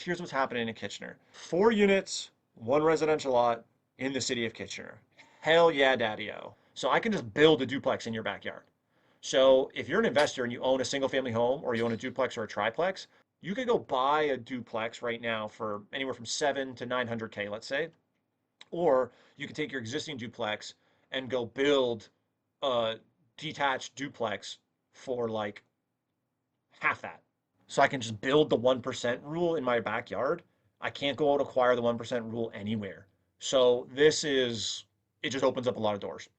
here's what's happening in Kitchener. 4 units, one residential lot in the city of Kitchener. Hell yeah, daddy-o. So I can just build a duplex in your backyard. So if you're an investor and you own a single family home or you own a duplex or a triplex, you could go buy a duplex right now for anywhere from 7 to 900K, let's say. Or you could take your existing duplex and go build a detached duplex for like half that. So I can just build the 1% rule in my backyard. I can't go out acquire the 1% rule anywhere. So it just opens up a lot of doors.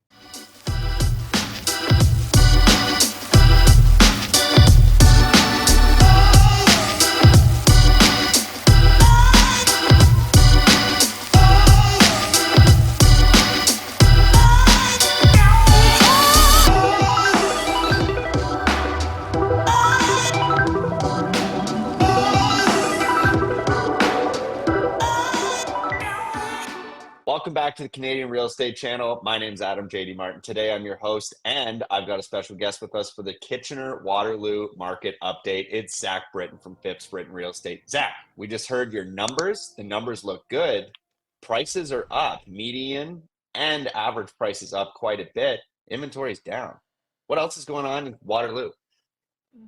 Welcome back to the Canadian Real Estate Channel. My name is Adam J.D. Martin. Today I'm your host, and I've got a special guest with us for the Kitchener Waterloo market update. It's Zack Brittain from Phipps Brittain Real Estate. Zack, we just heard your numbers. The numbers look good. Prices are up. Median and average prices up quite a bit. Inventory is down. What else is going on in Waterloo?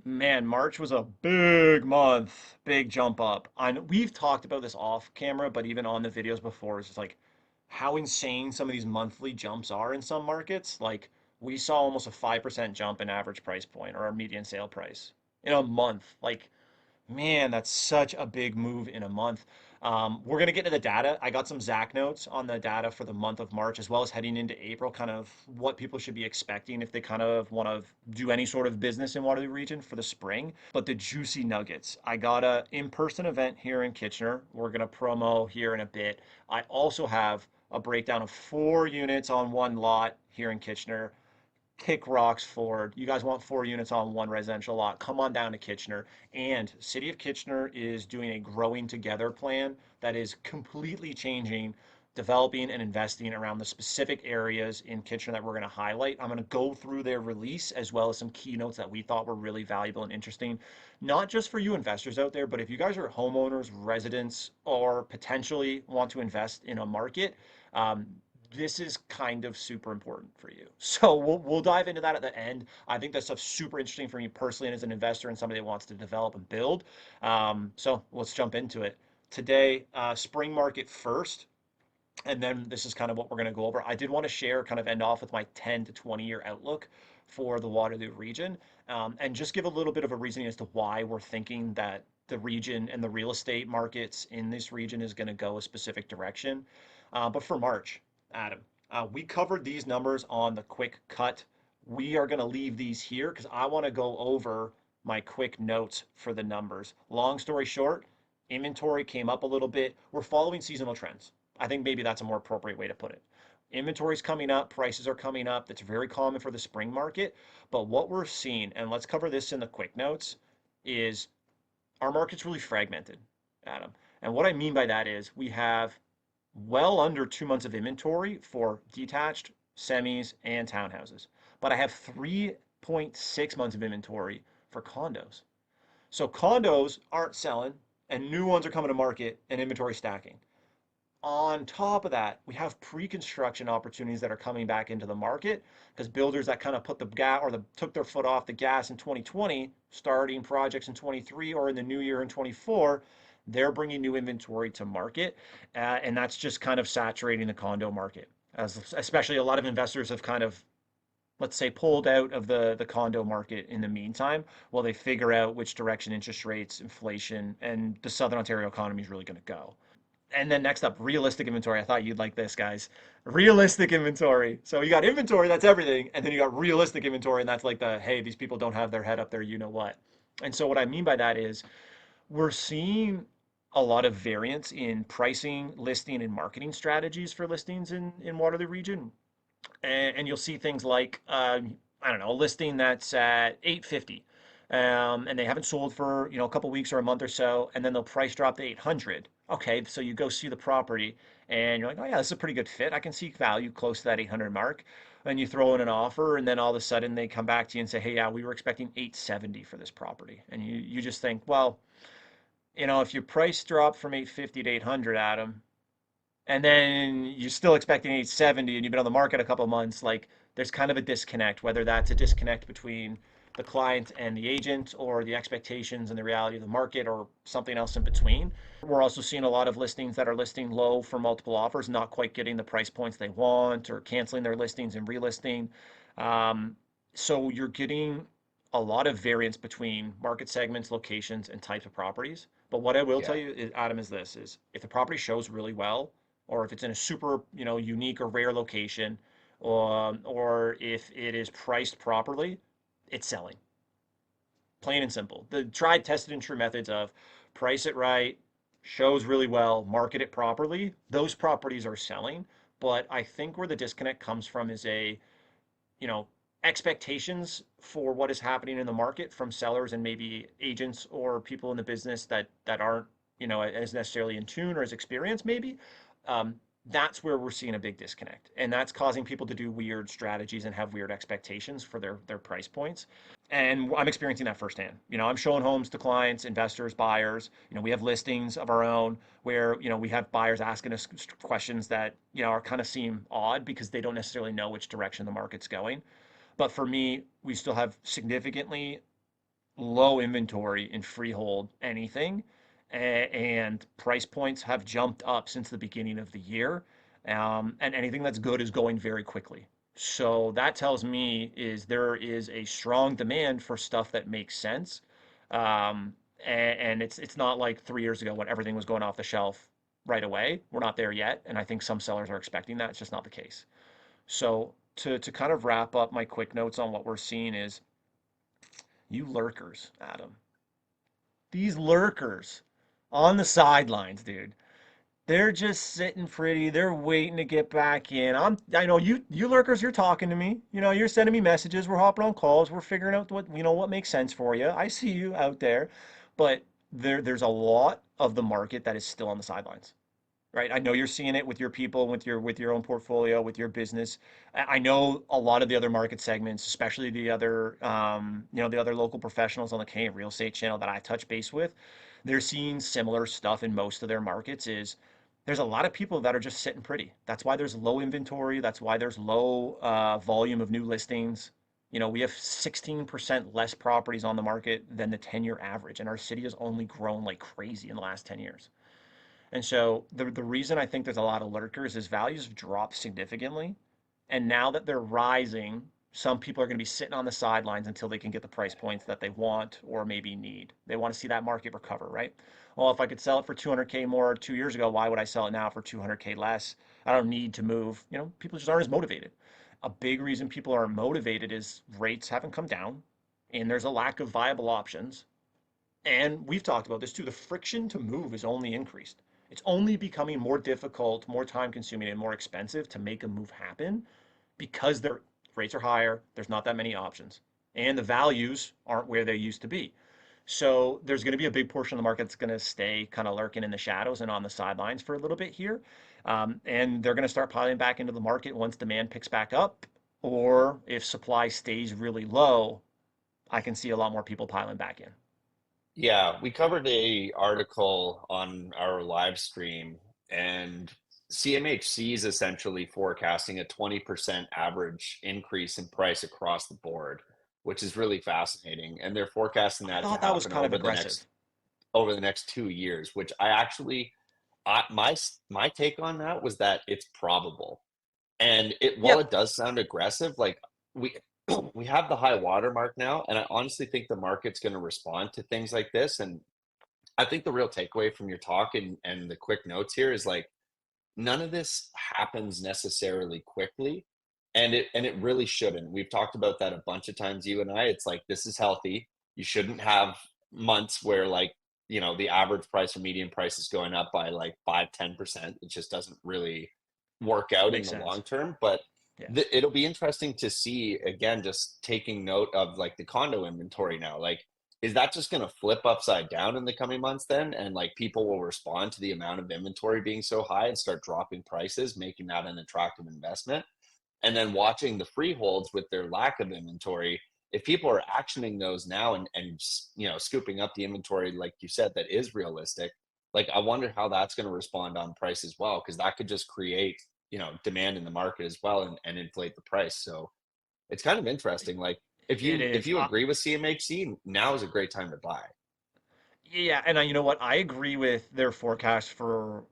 Man, March was a big month, big jump up. We've talked about this off camera, but even on the videos before, it's just like how insane some of these monthly jumps are in some markets. Like we saw almost a 5% jump in average price point or our median sale price in a month. Like man, that's such a big move in a month. We're going to get to the data. I got some Zach notes on the data for the month of March, as well as heading into April, kind of what people should be expecting if they kind of want to do any sort of business in Waterloo region for the spring. But the juicy nuggets. I got a in-person event here in Kitchener. We're going to promo here in a bit. I also have a breakdown of 4 units on one lot here in Kitchener. Kick rocks forward. You guys want 4 units on one residential lot? Come on down to Kitchener. And City of Kitchener is doing a growing together plan that is completely changing, developing and investing around the specific areas in Kitchener that we're going to highlight. I'm going to go through their release as well as some keynotes that we thought were really valuable and interesting, not just for you investors out there, but if you guys are homeowners, residents, or potentially want to invest in a market, um, this is kind of super important for you. So we'll dive into that at the end. I think that stuff's super interesting for me personally and as an investor and somebody that wants to develop and build. So let's jump into it. Today, spring market first, and then this is kind of what we're going to go over. I did want to share, kind of end off with my 10 to 20-year outlook for the Waterloo region, and just give a little bit of a reasoning as to why we're thinking that the region and the real estate markets in this region is going to go a specific direction. But for March, Adam, we covered these numbers on the quick cut. We are going to leave these here because I want to go over my quick notes for the numbers. Long story short, inventory came up a little bit. We're following seasonal trends. I think maybe that's a more appropriate way to put it. Inventory's coming up, prices are coming up. That's very common for the spring market. But what we're seeing, and let's cover this in the quick notes, is our market's really fragmented, Adam. And what I mean by that is we have well under 2 months of inventory for detached, semis, and townhouses. But I have 3.6 months of inventory for condos. So condos aren't selling and new ones are coming to market and inventory stacking. On top of that, we have pre-construction opportunities that are coming back into the market because builders that kind of put the gas or took their foot off the gas in 2020, starting projects in 23 or in the new year in 24, they're bringing new inventory to market, and that's just kind of saturating the condo market. As especially a lot of investors have kind of, let's say, pulled out of the condo market in the meantime while they figure out which direction interest rates, inflation, and the Southern Ontario economy is really going to go. And then next up, realistic inventory. I thought you'd like this, guys. Realistic inventory. So you got inventory, that's everything. And then you got realistic inventory, and that's like the, hey, these people don't have their head up there, you know what. And so what I mean by that is we're seeing a lot of variance in pricing, listing, and marketing strategies for listings in Waterloo region. And you'll see things like, I don't know, a listing that's at 850. And they haven't sold for a couple weeks or a month or so, and then they'll price drop to 800. Okay, so you go see the property, and you're like, oh yeah, this is a pretty good fit. I can see value close to that 800 mark. And you throw in an offer, and then all of a sudden they come back to you and say, hey, yeah, we were expecting 870 for this property, and you just think, well, if your price dropped from 850 to 800, Adam, and then you're still expecting 870 and you've been on the market a couple of months, like there's kind of a disconnect, whether that's a disconnect between the client and the agent or the expectations and the reality of the market or something else in between. We're also seeing a lot of listings that are listing low for multiple offers, not quite getting the price points they want or canceling their listings and relisting. Um, so you're getting a lot of variance between market segments, locations, and types of properties. But what I will tell Yeah. you, is, Adam, is this: is if the property shows really well, or if it's in a super, unique or rare location, or if it is priced properly, it's selling. Plain and simple. The tried, tested, and true methods of price it right, shows really well, market it properly, those properties are selling. But I think where the disconnect comes from is you know, expectations for what is happening in the market from sellers and maybe agents or people in the business that aren't, as necessarily in tune or as experienced maybe. Um, that's where we're seeing a big disconnect, and that's causing people to do weird strategies and have weird expectations for their price points. And I'm experiencing that firsthand. I'm showing homes to clients, investors, buyers. We have listings of our own where, we have buyers asking us questions that, are kind of seem odd because they don't necessarily know which direction the market's going. But for me, we still have significantly low inventory in freehold anything, and price points have jumped up since the beginning of the year. And anything that's good is going very quickly. So that tells me is there is a strong demand for stuff that makes sense. And it's not like 3 years ago when everything was going off the shelf right away. We're not there yet, and I think some sellers are expecting that. It's just not the case. So to kind of wrap up my quick notes on what we're seeing is you lurkers, Adam. These lurkers on the sidelines, dude. They're just sitting pretty. They're waiting to get back in. I know you lurkers, you're talking to me. You're sending me messages. We're hopping on calls. We're figuring out what makes sense for you. I see you out there. But there's a lot of the market that is still on the sidelines. Right? I know you're seeing it with your people, with your own portfolio, with your business. I know a lot of the other market segments, especially the other local professionals on the Canadian real estate channel that I touch base with, they're seeing similar stuff in most of their markets. Is there's a lot of people that are just sitting pretty. That's why there's low inventory. That's why there's low volume of new listings. We have 16% less properties on the market than the 10-year average, and our city has only grown like crazy in the last 10 years. And so the reason I think there's a lot of lurkers is values have dropped significantly. And now that they're rising, some people are going to be sitting on the sidelines until they can get the price points that they want or maybe need. They want to see that market recover, right? Well, if I could sell it for 200K more 2 years ago, why would I sell it now for 200K less? I don't need to move. People just aren't as motivated. A big reason people are motivated is rates haven't come down and there's a lack of viable options. And we've talked about this too. The friction to move is only increased. It's only becoming more difficult, more time consuming, and more expensive to make a move happen because their rates are higher. There's not that many options. And the values aren't where they used to be. So there's going to be a big portion of the market that's going to stay kind of lurking in the shadows and on the sidelines for a little bit here. And they're going to start piling back into the market once demand picks back up. Or if supply stays really low, I can see a lot more people piling back in. Yeah, we covered a article on our live stream, and CMHC is essentially forecasting a 20% average increase in price across the board, which is really fascinating. And they're forecasting I that to thought that was happen kind of aggressive. over the next 2 years, which I actually my take on that was that it's probable. And while Yep. it does sound aggressive, like we we have the high water mark now, and I honestly think the market's going to respond to things like this. And I think the real takeaway from your talk and the quick notes here is like none of this happens necessarily quickly, and it really shouldn't. We've talked about that a bunch of times, you and I. It's like this is healthy. You shouldn't have months where like the average price or median price is going up by like 5-10%. It just doesn't really work out in Makes the sense. long term. But Yeah. it'll be interesting to see, again, just taking note of like the condo inventory now. Like, is that just going to flip upside down in the coming months then? And like people will respond to the amount of inventory being so high and start dropping prices, making that an attractive investment? And then watching the freeholds with their lack of inventory, if people are actioning those now and scooping up the inventory, like you said, that is realistic, like I wonder how that's going to respond on price as well, because that could just create demand in the market as well and inflate the price. So it's kind of interesting. Like if It you if is. you agree with CMHC, now is a great time to buy. Yeah, and you know what? I agree with their forecast for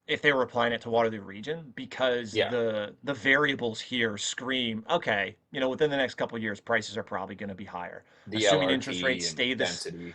if they were applying it to Waterloo region because Yeah, the variables here scream, okay, within the next couple of years, prices are probably going to be higher, the assuming interest rates LRT stay and this. density.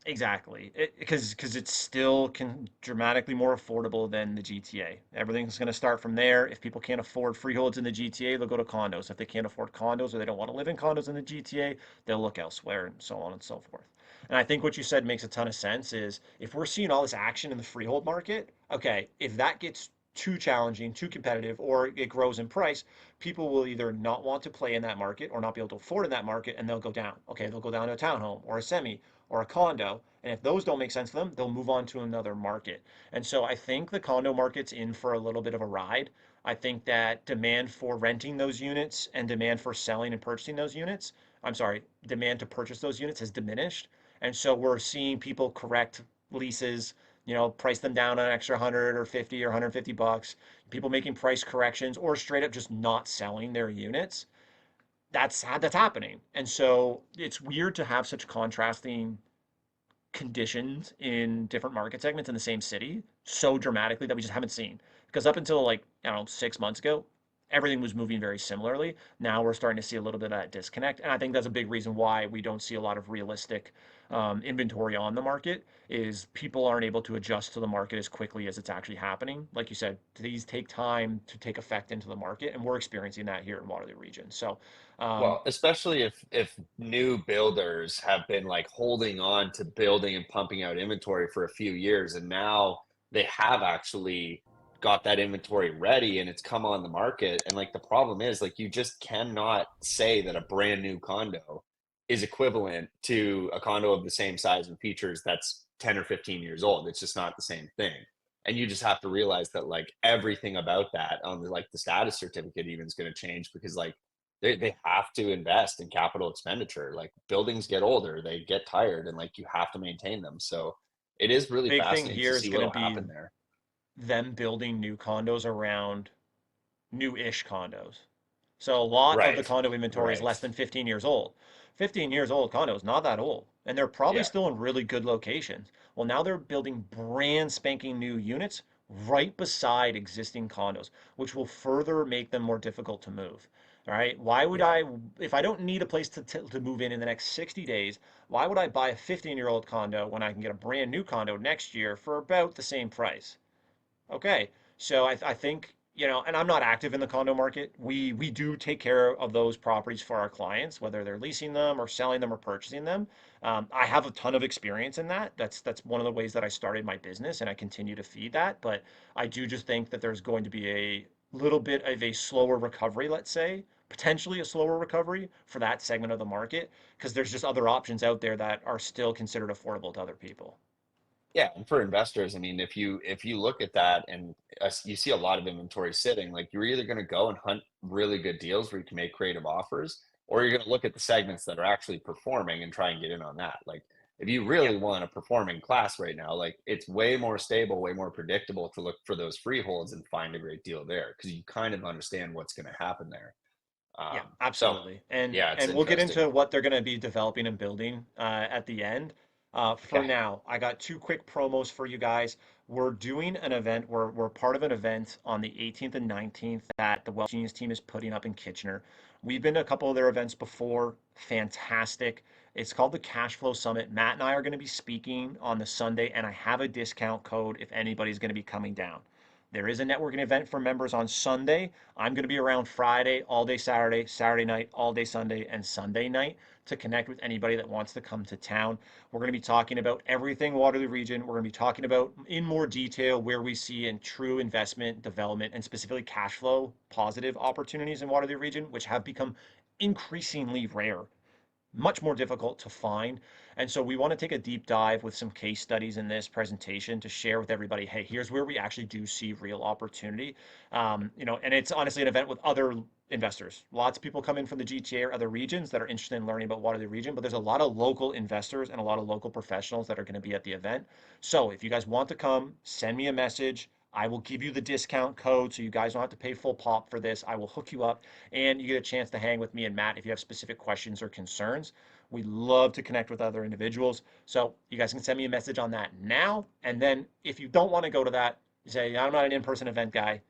Exactly. Because it's still dramatically more affordable than the GTA. Everything's going to start from there. If people can't afford freeholds in the GTA, they'll go to condos. If they can't afford condos or they don't want to live in condos in the GTA, they'll look elsewhere and so on and so forth. And I think what you said makes a ton of sense is if we're seeing all this action in the freehold market, okay, if that gets too challenging, too competitive, or it grows in price, people will either not want to play in that market or not be able to afford in that market and they'll go down. Okay, they'll go down to a townhome or a semi or a condo. And if those don't make sense to them, they'll move on to another market. And so I think the condo market's in for a little bit of a ride. I think that demand for renting those units and demand for selling and purchasing those units, I'm sorry, demand to purchase those units has diminished. And so we're seeing people correct leases, price them down an extra 100 or 50 or 150 bucks. People making price corrections or straight up just not selling their units. That's happening. And so it's weird to have such contrasting conditions in different market segments in the same city so dramatically that we just haven't seen. Because up until like, I don't know, 6 months ago, everything was moving very similarly. Now we're starting to see a little bit of that disconnect. And I think that's a big reason why we don't see a lot of realistic inventory on the market is people aren't able to adjust to the market as quickly as it's actually happening. Like you said, these take time to take effect into the market, and we're experiencing that here in Waterloo region. So, um, Well, especially if new builders have been like holding on to building and pumping out inventory for a few years, and now they have actually got that inventory ready and it's come on the market. And like the problem is like you just cannot say that a brand new condo is equivalent to a condo of the same size and features that's 10 or 15 years old. It's just not the same thing. And you just have to realize that like everything about that on the like the status certificate even is going to change because like they have to invest in capital expenditure. Like buildings get older, they get tired, and like you have to maintain them. So it is really big thing fascinating to here is see going to what'll be happen there. them building new condos around new-ish condos. So a lot of the Right. condo inventory is Right. less than 15 years old. 15 years old condos, not that old. And they're probably Yeah. still in really good locations. Well, now they're building brand spanking new units right beside existing condos, which will further make them more difficult to move. All right. Why would Yeah. I, if I don't need a place to move in the next 60 days, why would I buy a 15-year-old condo when I can get a brand new condo next year for about the same price? Okay, so I think, and I'm not active in the condo market. We do take care of those properties for our clients, whether they're leasing them or selling them or purchasing them. I have a ton of experience in that. That's one of the ways that I started my business, and I continue to feed that. But I do just think that there's going to be a little bit of a slower recovery, let's say, potentially a slower recovery for that segment of the market, because there's just other options out there that are still considered affordable to other people. Yeah, and for investors, I mean, if you look at that and you see a lot of inventory sitting, like you're either going to go and hunt really good deals where you can make creative offers, or you're going to look at the segments that are actually performing and try and get in on that. Like if you Yeah. really want a performing class right now, like it's way more stable, way more predictable to look for those freeholds and find a great deal there because you kind of understand what's going to happen there. Yeah, So absolutely. And yeah, it's and we'll get interesting. into what they're going to be developing and building at the end. For Okay. now, I got two quick promos for you guys. We're doing an event. We're part of an event on the 18th and 19th that the Wealth Genius team is putting up in Kitchener. We've been to a couple of their events before. Fantastic. It's called the Cashflow Summit. Matt and I are going to be speaking on the Sunday, and I have a discount code if anybody's going to be coming down. There is a networking event for members on Sunday. I'm going to be around Friday, all day Saturday, Saturday night, all day Sunday, and Sunday night to connect with anybody that wants to come to town. We're going to be talking about everything Waterloo region. We're going to be talking about in more detail where we see in true investment development and specifically cash flow positive opportunities in Waterloo region, which have become increasingly rare, much more difficult to find. And so we want to take a deep dive with some case studies in this presentation to share with everybody, hey, here's where we actually do see real opportunity. And it's honestly an event with other investors. Lots of people come in from the GTA or other regions that are interested in learning about Waterloo region, but there's a lot of local investors and a lot of local professionals that are going to be at the event. So if you guys want to come, send me a message. I will give you the discount code so you guys don't have to pay full pop for this. I will hook you up and you get a chance to hang with me and Matt if you have specific questions or concerns. We love to connect with other individuals. So you guys can send me a message on that now. And then if you don't want to go to that, you say, I'm not an in-person event guy.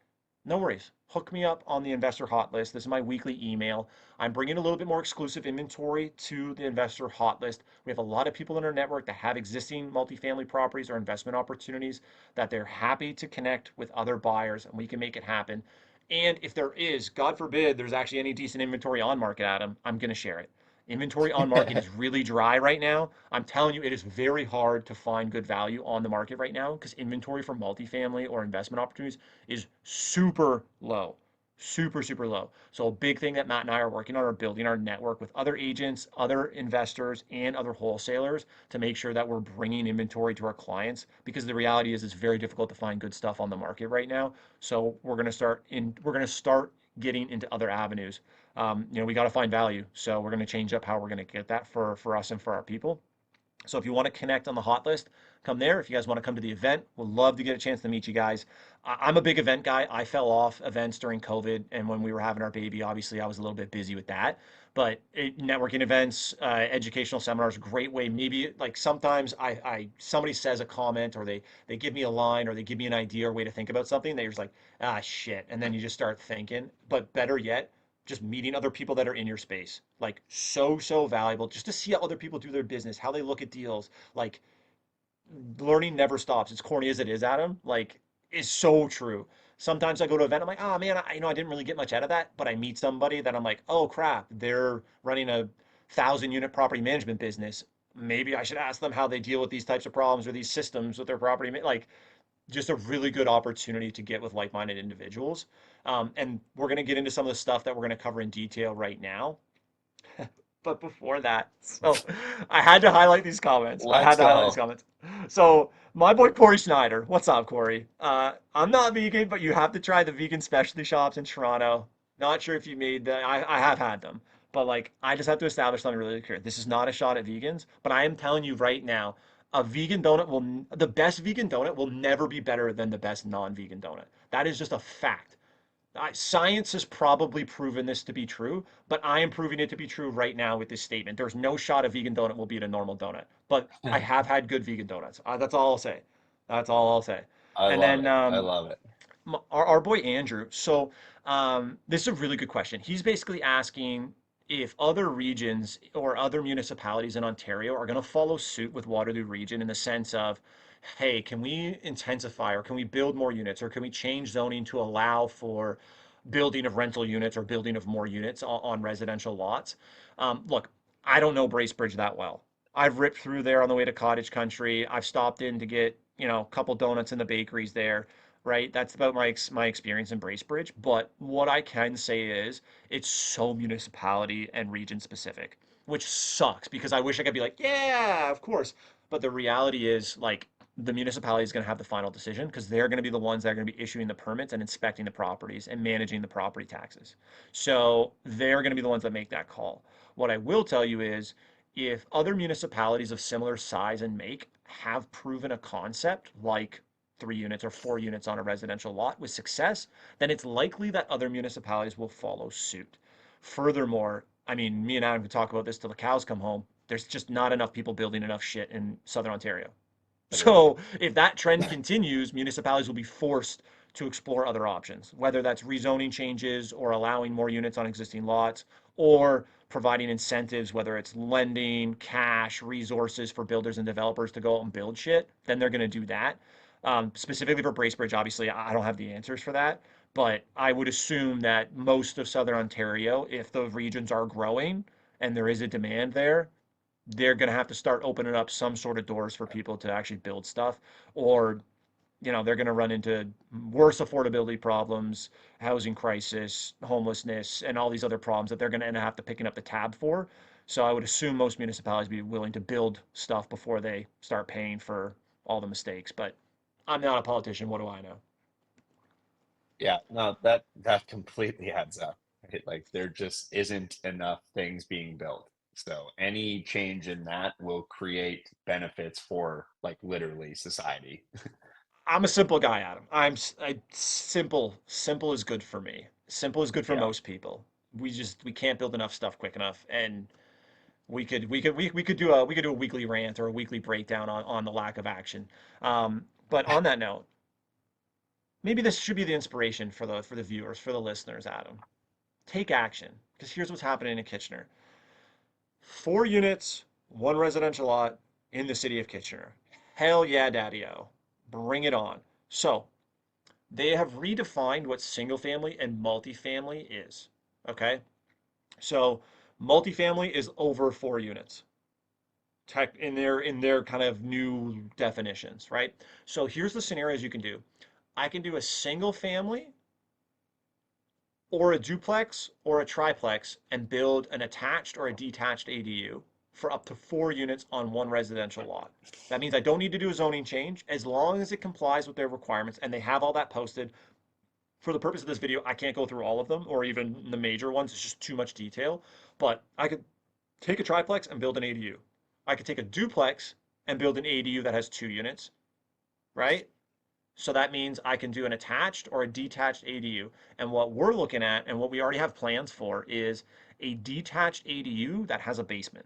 No worries. Hook me up on the investor hot list. This is my weekly email. I'm bringing a little bit more exclusive inventory to the investor hot list. We have a lot of people in our network that have existing multifamily properties or investment opportunities that they're happy to connect with other buyers and we can make it happen. And if there is, God forbid, there's actually any decent inventory on market, Adam, I'm going to share it. Inventory on market is really dry right now. I'm telling you, it is very hard to find good value on the market right now because inventory for multifamily or investment opportunities is super low, super, super low. So a big thing that Matt and I are working on are building our network with other agents, other investors, and other wholesalers to make sure that we're bringing inventory to our clients because the reality is it's very difficult to find good stuff on the market right now. So we're going to start getting into other avenues. We got to find value. So we're going to change up how we're going to get that for us and for our people. So if you want to connect on the hot list, come there. If you guys want to come to the event, we'd love to get a chance to meet you guys. I'm a big event guy. I fell off events during COVID, and when we were having our baby, obviously I was a little bit busy with that. But networking events, educational seminars, great way. Maybe like sometimes somebody says a comment, or they give me a line, or they give me an idea or way to think about something. They're just like, ah, shit, and then you just start thinking. But better yet, just meeting other people that are in your space. Like so valuable just to see how other people do their business, how they look at deals. Like learning never stops. As corny as it is, Adam, like is so true. Sometimes I go to an event, I'm like, oh man, I didn't really get much out of that, but I meet somebody that I'm like, oh crap, they're running a 1,000 unit property management business. Maybe I should ask them how they deal with these types of problems or these systems with their property. Like just a really good opportunity to get with like-minded individuals. And we're going to get into some of the stuff that we're going to cover in detail right now. But before that, so I had to highlight these comments. I had Let's to highlight these go. comments. So my boy Corey Schneider, what's up, Corey? I'm not vegan, but you have to try the vegan specialty shops in Toronto. Not sure if you made that. I have had them, but like I just have to establish something really clear. This is not a shot at vegans, but I am telling you right now, the best vegan donut will never be better than the best non-vegan donut. That is just a fact. Science has probably proven this to be true, but I am proving it to be true right now with this statement. There's no shot a vegan donut will beat a normal donut, but I have had good vegan donuts. That's all I'll say. That's all I'll say. I And love then it. I love it. our boy Andrew. So this is a really good question. He's basically asking if other regions or other municipalities in Ontario are going to follow suit with Waterloo region in the sense of, hey, can we intensify or can we build more units or can we change zoning to allow for building of rental units or building of more units on residential lots? Look, I don't know Bracebridge that well. I've ripped through there on the way to Cottage Country. I've stopped in to get, a couple donuts in the bakeries there, right? That's about my experience in Bracebridge. But what I can say is it's so municipality and region specific, which sucks because I wish I could be like, yeah, of course. But the reality is like the municipality is going to have the final decision because they're going to be the ones that are going to be issuing the permits and inspecting the properties and managing the property taxes. So they're going to be the ones that make that call. What I will tell you is if other municipalities of similar size and make have proven a concept like 3 units or 4 units on a residential lot with success, then it's likely that other municipalities will follow suit. Furthermore, I mean, me and Adam could talk about this till the cows come home. There's just not enough people building enough shit in Southern Ontario. Agreed. So if that trend continues, municipalities will be forced to explore other options, whether that's rezoning changes or allowing more units on existing lots or providing incentives, whether it's lending, cash, resources for builders and developers to go out and build shit, then they're going to do that. Specifically for Bracebridge, obviously, I don't have the answers for that, but I would assume that most of Southern Ontario, if the regions are growing and there is a demand there, they're going to have to start opening up some sort of doors for people to actually build stuff or they're going to run into worse affordability problems, housing crisis, homelessness, and all these other problems that they're going to end up have to picking up the tab for. So I would assume most municipalities be willing to build stuff before they start paying for all the mistakes. But I'm not a politician. What do I know? Yeah, no, that completely adds up. right? Like there just isn't enough things being built. So any change in that will create benefits for like literally society. I'm a simple guy, Adam. Simple. Simple is good for me. Simple is good for Yeah. most people. We can't build enough stuff quick enough, and we could do a weekly rant or a weekly breakdown on the lack of action. But on that note, maybe this should be the inspiration for the viewers, for the listeners, Adam. Take action, because here's what's happening in Kitchener. 4 units, one residential lot in the city of Kitchener. Hell yeah, daddy-o. Bring it on. So, they have redefined what single family and multifamily is. Okay? So, multifamily is over 4 units. Tech in their kind of new definitions, right? So here's the scenarios you can do. I can do a single family or a duplex or a triplex and build an attached or a detached ADU for up to 4 units on one residential lot. That means I don't need to do a zoning change as long as it complies with their requirements and they have all that posted. For the purpose of this video, I can't go through all of them or even the major ones. It's just too much detail. But I could take a triplex and build an ADU. I could take a duplex and build an ADU that has 2 units, right? So that means I can do an attached or a detached ADU. And what we're looking at and what we already have plans for is a detached ADU that has a basement.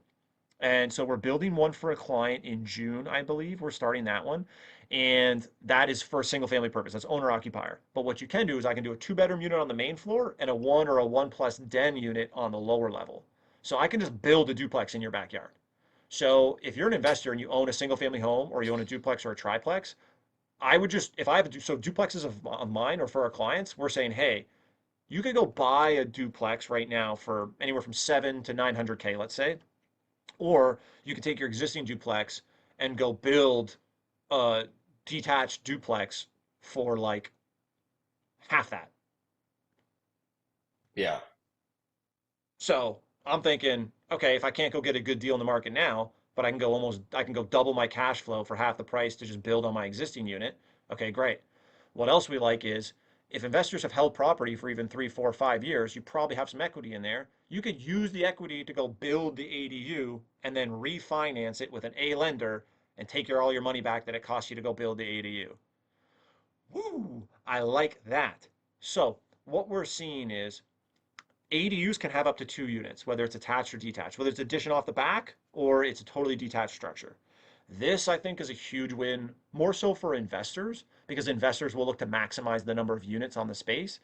And so we're building one for a client in June, I believe. We're starting that one. And that is for single family purpose. That's owner occupier. But what you can do is I can do a 2 bedroom unit on the main floor and a one or a one plus den unit on the lower level. So I can just build a duplex in your backyard. So if you're an investor and you own a single family home or you own a duplex or a triplex, I would just, if I have so duplexes of mine or for our clients, we're saying, hey, you could go buy a duplex right now for anywhere from 7 to 900K, let's say, or you could take your existing duplex and go build a detached duplex for like half that. Yeah. So I'm thinking, okay, if I can't go get a good deal in the market now, but I can go double my cash flow for half the price to just build on my existing unit. Okay, great. What else we like is if investors have held property for even 3, 4, 5 years, you probably have some equity in there. You could use the equity to go build the ADU and then refinance it with an A lender and take all your money back that it cost you to go build the ADU. Woo! I like that. So what we're seeing is ADUs can have up to 2 units, whether it's attached or detached, whether it's addition off the back or it's a totally detached structure. This, I think, is a huge win, more so for investors, because investors will look to maximize the number of units on the space.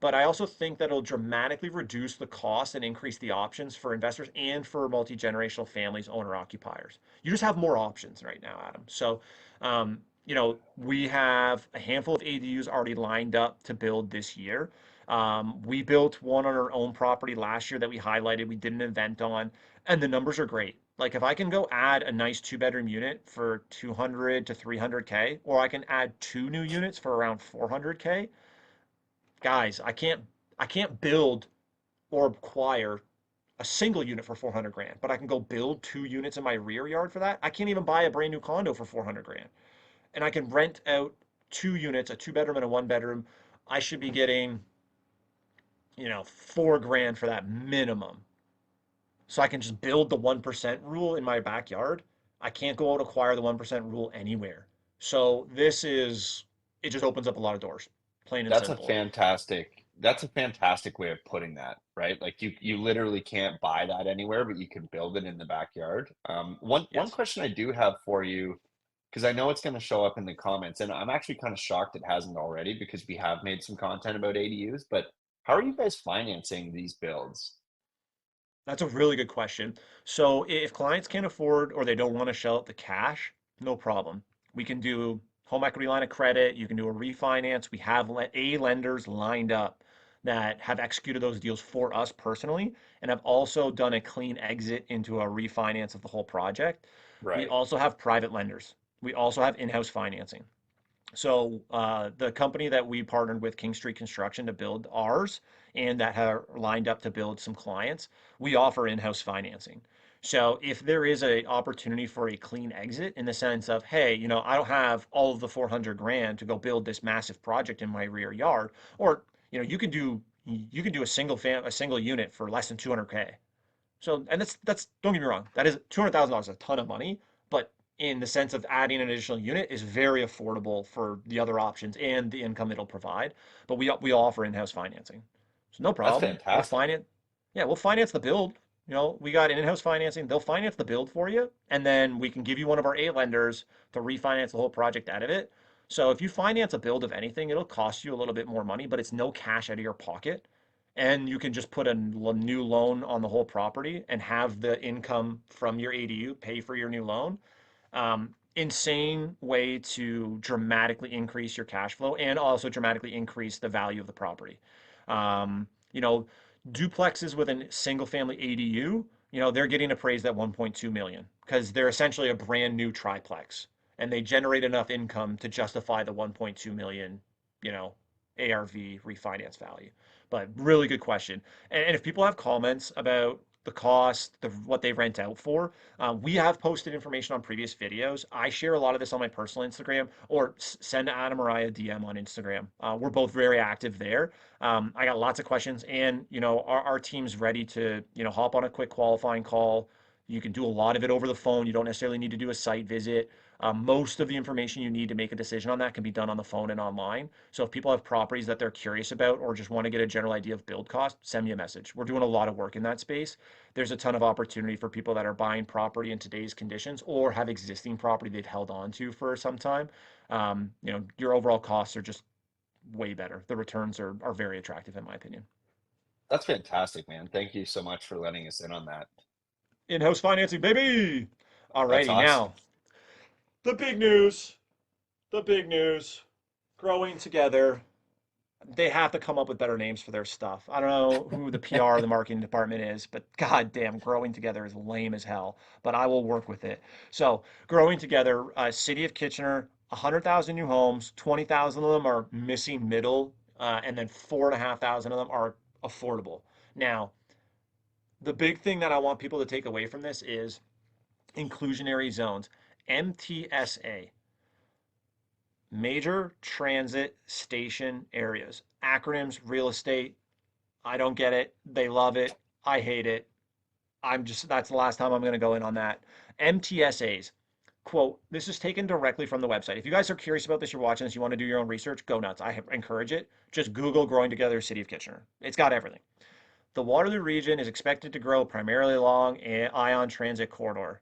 But I also think that it'll dramatically reduce the cost and increase the options for investors and for multi-generational families, owner occupiers. You just have more options right now, Adam. So, we have a handful of ADUs already lined up to build this year. We built one on our own property last year that we highlighted. We did an event on, and the numbers are great. Like if I can go add a nice 2 bedroom unit for 200 to 300K, or I can add 2 new units for around 400K, guys, I can't build or acquire a single unit for 400 grand, but I can go build 2 units in my rear yard for that. I can't even buy a brand new condo for 400 grand. And I can rent out 2 units, a 2 bedroom and a 1 bedroom. I should be getting, 4 grand for that minimum. So I can just build the 1% rule in my backyard. I can't go out acquire the 1% rule anywhere. So it just opens up a lot of doors, plain and simple. That's a fantastic way of putting that, right? Like you literally can't buy that anywhere, but you can build it in the backyard. One Yes. question I do have for you, because I know it's going to show up in the comments, and I'm actually kind of shocked it hasn't already because we have made some content about ADUs, but how are you guys financing these builds? That's a really good question. So if clients can't afford or they don't want to shell out the cash, no problem. We can do home equity line of credit. You can do a refinance. We have A lenders lined up that have executed those deals for us personally and have also done a clean exit into a refinance of the whole project. We Right. also have private lenders. We also have in-house financing. So the company that we partnered with, King Street Construction, to build ours, and that are lined up to build some clients, we offer in-house financing. So if there is a opportunity for a clean exit in the sense of, hey, I don't have all of the 400 grand to go build this massive project in my rear yard, or you can do a single unit for less than 200K. So, and that's don't get me wrong, that is $200,000 is a ton of money, but in the sense of adding an additional unit is very affordable for the other options and the income it'll provide. But we offer in-house financing, so no That's problem. We'll fantastic. finance, yeah, we'll finance the build. We got in-house financing. They'll finance the build for you, and then we can give you one of our A lenders to refinance the whole project out of it. So if you finance a build of anything, it'll cost you a little bit more money, but it's no cash out of your pocket, and you can just put a new loan on the whole property and have the income from your ADU pay for your new loan. Insane way to dramatically increase your cash flow and also dramatically increase the value of the property. Um, you know, duplexes with a single family ADU, they're getting appraised at 1.2 million because they're essentially a brand new triplex and they generate enough income to justify the 1.2 million, you know, ARV refinance value. But really good question. And if people have comments about the cost, what they rent out for, we have posted information on previous videos. I share a lot of this on my personal Instagram or send Adam or I a DM on Instagram. We're both very active there. I got lots of questions, and our team's ready to hop on a quick qualifying call. You can do a lot of it over the phone. You don't necessarily need to do a site visit. Most of the information you need to make a decision on that can be done on the phone and online. So if people have properties that they're curious about or just want to get a general idea of build cost, send me a message. We're doing a lot of work in that space. There's a ton of opportunity for people that are buying property in today's conditions or have existing property they've held on to for some time. Your overall costs are just way better. The returns are very attractive in my opinion. That's fantastic, man. Thank you so much for letting us in on that. In-house financing, baby. That's Alrighty, now awesome. the big news. The big news. Growing together. They have to come up with better names for their stuff. I don't know who the PR or the marketing department is, but goddamn, growing together is lame as hell. But I will work with it. So, growing together, City of Kitchener, 100,000 new homes, 20,000 of them are missing middle, and then 4,500 of them are affordable. Now, the big thing that I want people to take away from this is inclusionary zones, MTSA, major transit station areas. Acronyms, real estate, I don't get it. They love it. I hate it. That's the last time I'm going to go in on that. MTSAs. Quote, this is taken directly from the website. If you guys are curious about this, you're watching this, you want to do your own research, go nuts. I encourage it. Just Google Growing Together City of Kitchener. It's got everything. The Waterloo region is expected to grow primarily along an ion transit corridor.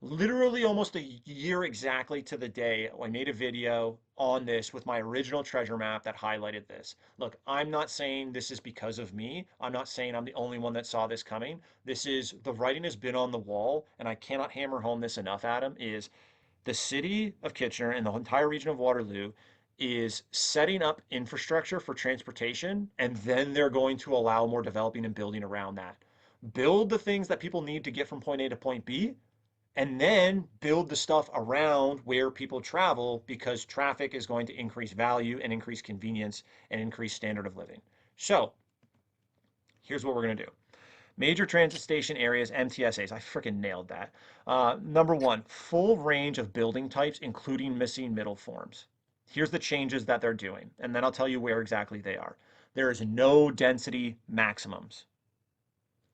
Literally almost a year exactly to the day, I made a video on this with my original treasure map that highlighted this. Look, I'm not saying this is because of me. I'm not saying I'm the only one that saw this coming. The writing has been on the wall, and I cannot hammer home this enough, Adam, is the city of Kitchener and the entire region of Waterloo is setting up infrastructure for transportation, and then they're going to allow more developing and building around that. Build the things that people need to get from point A to point B, and then build the stuff around where people travel because traffic is going to increase value and increase convenience and increase standard of living. So here's what we're going to do. Major transit station areas, MTSAs. I freaking nailed that. Number one, full range of building types, including missing middle forms. Here's the changes that they're doing, and then I'll tell you where exactly they are. There is no density maximums,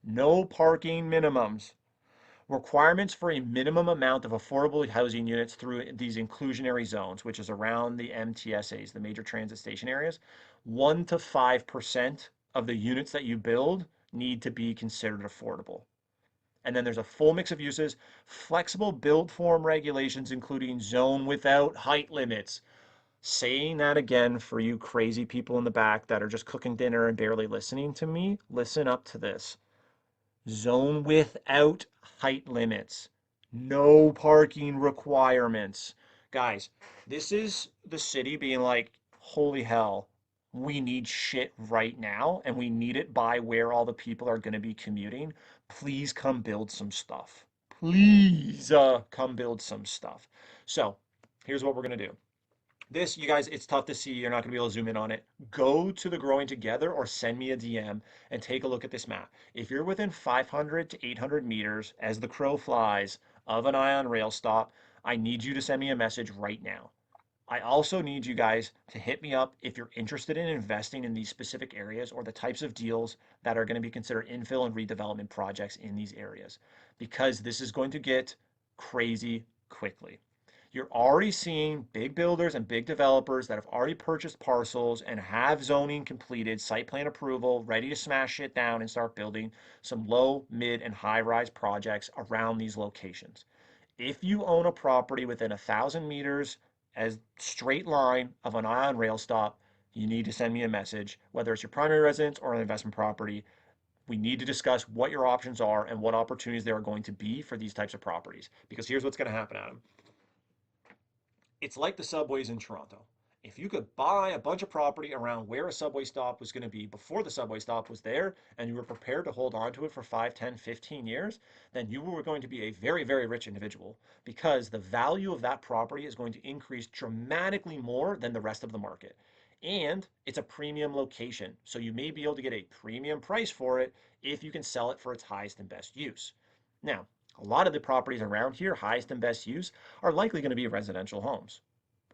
no parking minimums, requirements for a minimum amount of affordable housing units through these inclusionary zones, which is around the MTSAs, the major transit station areas. 1 to 5% of the units that you build need to be considered affordable. And then there's a full mix of uses, flexible build form regulations, including zone without height limits. Saying that again for you crazy people in the back that are just cooking dinner and barely listening to me, listen up to this. Zone without height limits. No parking requirements. Guys, this is the city being like, holy hell, we need shit right now, and we need it by where all the people are going to be commuting. Please come build some stuff. Please come build some stuff. So, here's what we're going to do. This, you guys, it's tough to see. You're not going to be able to zoom in on it. Go to the Growing Together or send me a DM and take a look at this map. If you're within 500 to 800 meters as the crow flies of an ion rail stop, I need you to send me a message right now. I also need you guys to hit me up if you're interested in investing in these specific areas or the types of deals that are going to be considered infill and redevelopment projects in these areas, because this is going to get crazy quickly. You're already seeing big builders and big developers that have already purchased parcels and have zoning completed, site plan approval, ready to smash shit down and start building some low, mid, and high rise projects around these locations. If you own a property within 1,000 meters as straight line of an ion rail stop, you need to send me a message, whether it's your primary residence or an investment property. We need to discuss what your options are and what opportunities there are going to be for these types of properties. Because here's what's going to happen, Adam. It's like the subways in Toronto. If you could buy a bunch of property around where a subway stop was going to be before the subway stop was there, and you were prepared to hold on to it for 5, 10, 15 years, then you were going to be a very, very rich individual, because the value of that property is going to increase dramatically more than the rest of the market. And it's a premium location, so you may be able to get a premium price for it if you can sell it for its highest and best use. Now, a lot of the properties around here, highest and best use, are likely going to be residential homes.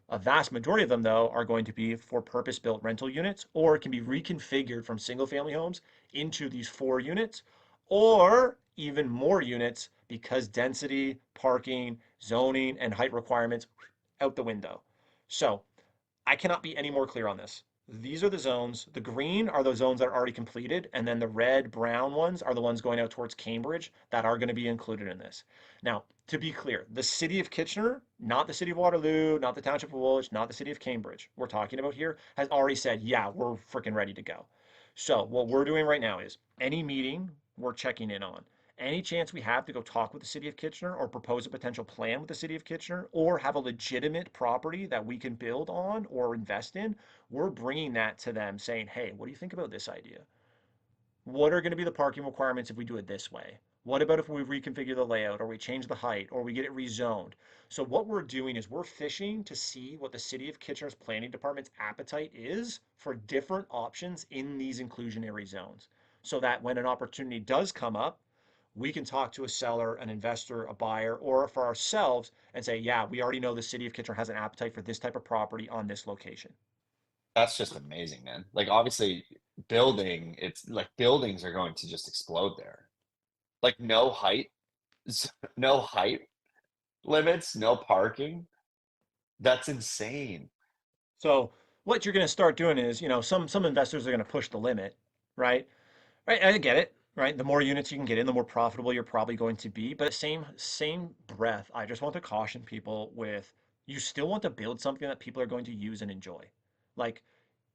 A vast majority of them, though, are going to be for purpose-built rental units, or can be reconfigured from single-family homes into these 4 units, or even more units, because density, parking, zoning, and height requirements out the window. So I cannot be any more clear on this. These are the zones. The green are the zones that are already completed, and then the red, brown ones are the ones going out towards Cambridge that are going to be included in this. Now, to be clear, the city of Kitchener, not the city of Waterloo, not the township of Woolwich, not the city of Cambridge, we're talking about here, has already said, yeah, we're freaking ready to go. So what we're doing right now is any meeting we're checking in on. Any chance we have to go talk with the city of Kitchener or propose a potential plan with the city of Kitchener or have a legitimate property that we can build on or invest in, we're bringing that to them saying, hey, what do you think about this idea? What are going to be the parking requirements if we do it this way? What about if we reconfigure the layout or we change the height or we get it rezoned? So what we're doing is we're fishing to see what the city of Kitchener's planning department's appetite is for different options in these inclusionary zones. So that when an opportunity does come up, we can talk to a seller, an investor, a buyer, or for ourselves and say, yeah, we already know the city of Kitchener has an appetite for this type of property on this location. That's just amazing, man. Like obviously building, it's like buildings are going to just explode there. Like no height, no height limits, no parking. That's insane. So what you're going to start doing is, some investors are going to push the limit, right? Right, I get it, right? The more units you can get in, the more profitable you're probably going to be. But same breath, I just want to caution people with you still want to build something that people are going to use and enjoy. Like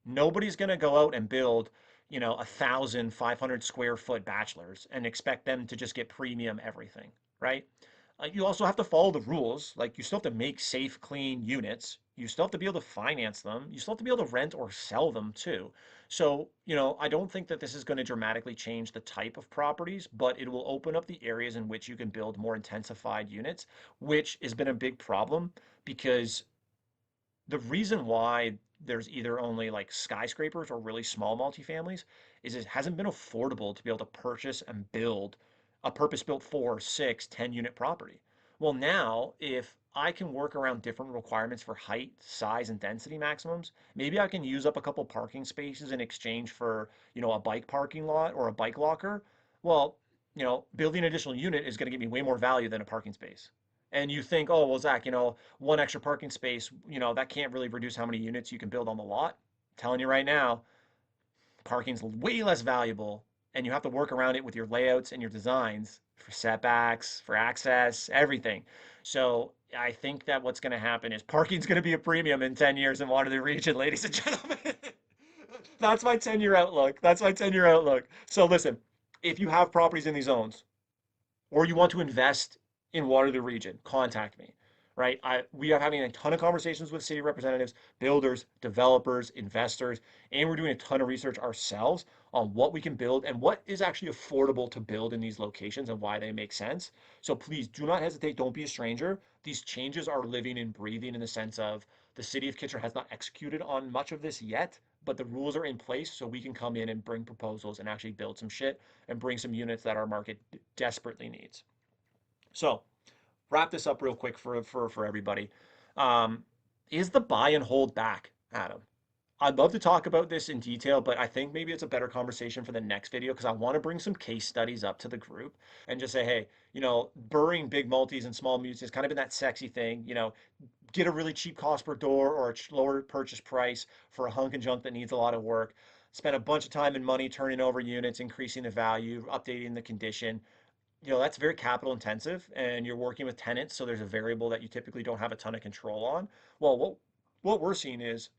nobody's going to go out and build, 1,500 square foot bachelors and expect them to just get premium everything, right? You also have to follow the rules. Like you still have to make safe, clean units. You still have to be able to finance them. You still have to be able to rent or sell them too. So, I don't think that this is going to dramatically change the type of properties, but it will open up the areas in which you can build more intensified units, which has been a big problem because the reason why there's either only like skyscrapers or really small multifamilies is it hasn't been affordable to be able to purchase and build a purpose-built 4, 6, 10 unit property. Well, now if I can work around different requirements for height, size, and density maximums, maybe I can use up a couple parking spaces in exchange for, a bike parking lot or a bike locker. Well, building an additional unit is going to give me way more value than a parking space. And you think, oh, well, Zach, one extra parking space, that can't really reduce how many units you can build on the lot. I'm telling you right now, parking's way less valuable, and you have to work around it with your layouts and your designs for setbacks, for access, everything. So I think that what's going to happen is parking's going to be a premium in 10 years in Waterloo region, ladies and gentlemen. That's my 10-year outlook. That's my 10-year outlook. So listen, if you have properties in these zones, or you want to invest in Waterloo region, contact me. Right? We are having a ton of conversations with city representatives, builders, developers, investors, and we're doing a ton of research ourselves on what we can build and what is actually affordable to build in these locations and why they make sense. So please do not hesitate. Don't be a stranger. These changes are living and breathing in the sense of the city of Kitchener has not executed on much of this yet, but the rules are in place so we can come in and bring proposals and actually build some shit and bring some units that our market desperately needs. So, wrap this up real quick for everybody. Um, Is the buy and hold back, Adam? I'd love to talk about this in detail, but I think maybe it's a better conversation for the next video because I want to bring some case studies up to the group and just say, hey, burying big multis and small multis has kind of been that sexy thing. Get a really cheap cost per door or a lower purchase price for a hunk and junk that needs a lot of work. Spend a bunch of time and money turning over units, increasing the value, updating the condition. That's very capital intensive and you're working with tenants, so there's a variable that you typically don't have a ton of control on. Well, what we're seeing is,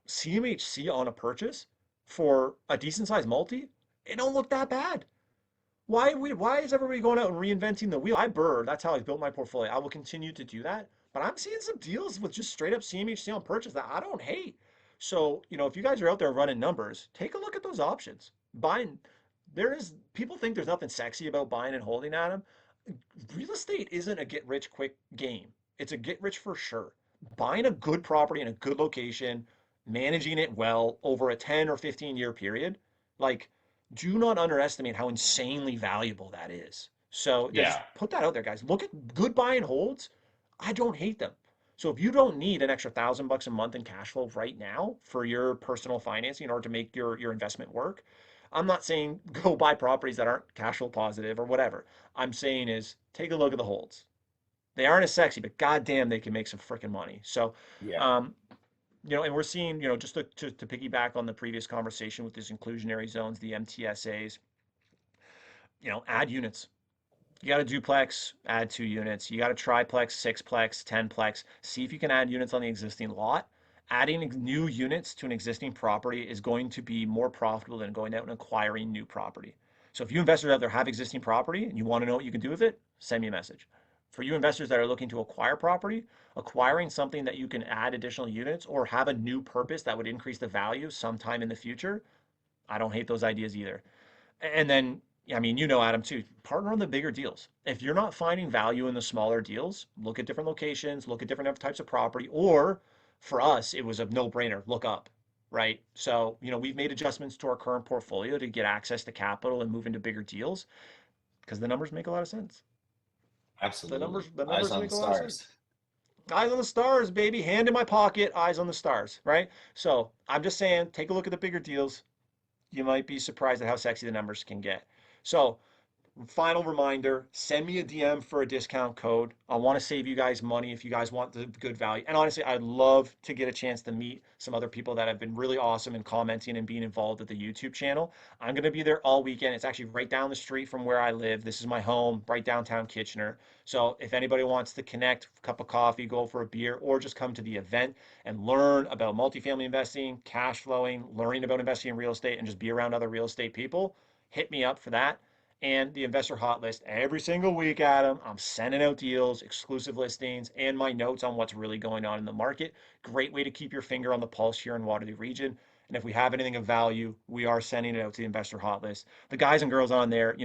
CMHC on a purchase for a decent sized multi, it don't look that bad. Why is everybody going out and reinventing the wheel? That's how I built my portfolio. I will continue to do that. But I'm seeing some deals with just straight up CMHC on purchase that I don't hate. So, if you guys are out there running numbers, take a look at those options. Buying, people think there's nothing sexy about buying and holding, Adam. Real estate isn't a get rich quick game. It's a get rich for sure. Buying a good property in a good location, managing it well over a 10 or 15-year period, like, do not underestimate how insanely valuable that is. So just Yeah. put that out there, guys. Look at good buy and holds. I don't hate them. So if you don't need an extra $1,000 a month in cash flow right now for your personal financing in order to make your investment work, I'm not saying go buy properties that aren't cash flow positive or whatever. I'm saying is take a look at the holds. They aren't as sexy, but goddamn, they can make some freaking money. So, Yeah. um, and we're seeing, just to piggyback on the previous conversation with these inclusionary zones, the MTSAs, add units. You got a duplex, add 2 units. You got a triplex, sixplex, 10plex. See if you can add units on the existing lot. Adding new units to an existing property is going to be more profitable than going out and acquiring new property. So if you investors out there have existing property and you want to know what you can do with it, send me a message. For you investors that are looking to acquire property, acquiring something that you can add additional units or have a new purpose that would increase the value sometime in the future, I don't hate those ideas either. And then, I mean, Adam, too, partner on the bigger deals. If you're not finding value in the smaller deals, look at different locations, look at different types of property, or for us, it was a no-brainer, look up, right? So, we've made adjustments to our current portfolio to get access to capital and move into bigger deals because the numbers make a lot of sense. The Absolutely. numbers, the Eyes numbers on make the a lot of stars. sense. Eyes on the stars, baby. Hand in my pocket, eyes on the stars, right? So I'm just saying, take a look at the bigger deals. You might be surprised at how sexy the numbers can get. So final reminder, send me a DM for a discount code. I want to save you guys money if you guys want the good value. And honestly, I'd love to get a chance to meet some other people that have been really awesome and commenting and being involved with the YouTube channel. I'm going to be there all weekend. It's actually right down the street from where I live. This is my home, right downtown Kitchener. So if anybody wants to connect, a cup of coffee, go for a beer, or just come to the event and learn about multifamily investing, cash flowing, learning about investing in real estate, and just be around other real estate people, hit me up for that and the investor hot list every single week, Adam. I'm sending out deals, exclusive listings, and my notes on what's really going on in the market. Great way to keep your finger on the pulse here in Waterloo region. And if we have anything of value, we are sending it out to the investor hot list. The guys and girls on there,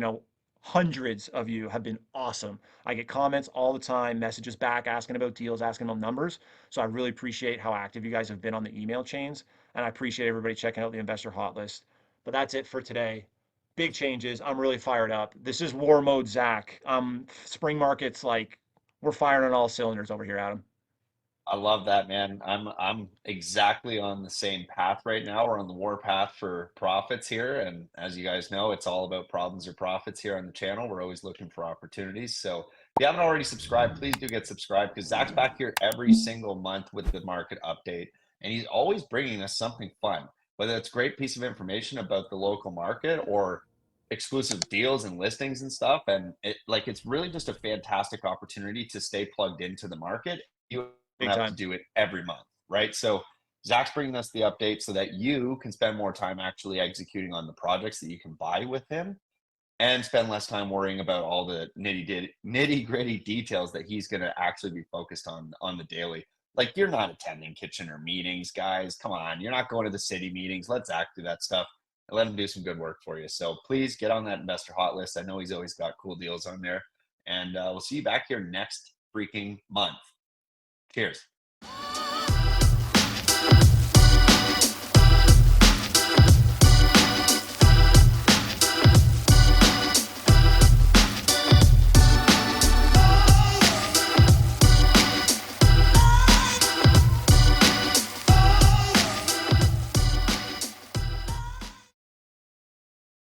hundreds of you have been awesome. I get comments all the time, messages back asking about deals, asking about numbers. So I really appreciate how active you guys have been on the email chains. And I appreciate everybody checking out the investor hot list. But that's it for today. Big changes. I'm really fired up. This is war mode, Zach. Spring market's like we're firing on all cylinders over here, Adam. I love that, man. I'm exactly on the same path right now. We're on the war path for profits here, and as you guys know, it's all about problems or profits here on the channel. We're always looking for opportunities. So if you haven't already subscribed, please do get subscribed because Zach's back here every single month with the market update, and he's always bringing us something fun, whether it's a great piece of information about the local market or exclusive deals and listings and stuff. And it's really just a fantastic opportunity to stay plugged into the market. You don't Big have to time. do it every month, right? So Zach's bringing us the update so that you can spend more time actually executing on the projects that you can buy with him and spend less time worrying about all the nitty gritty details that he's going to actually be focused on the daily. Like you're not attending Kitchener meetings, guys. Come on, you're not going to the city meetings. Let Zach do that stuff and let him do some good work for you. So please get on that investor hot list. I know he's always got cool deals on there, and we'll see you back here next freaking month. Cheers.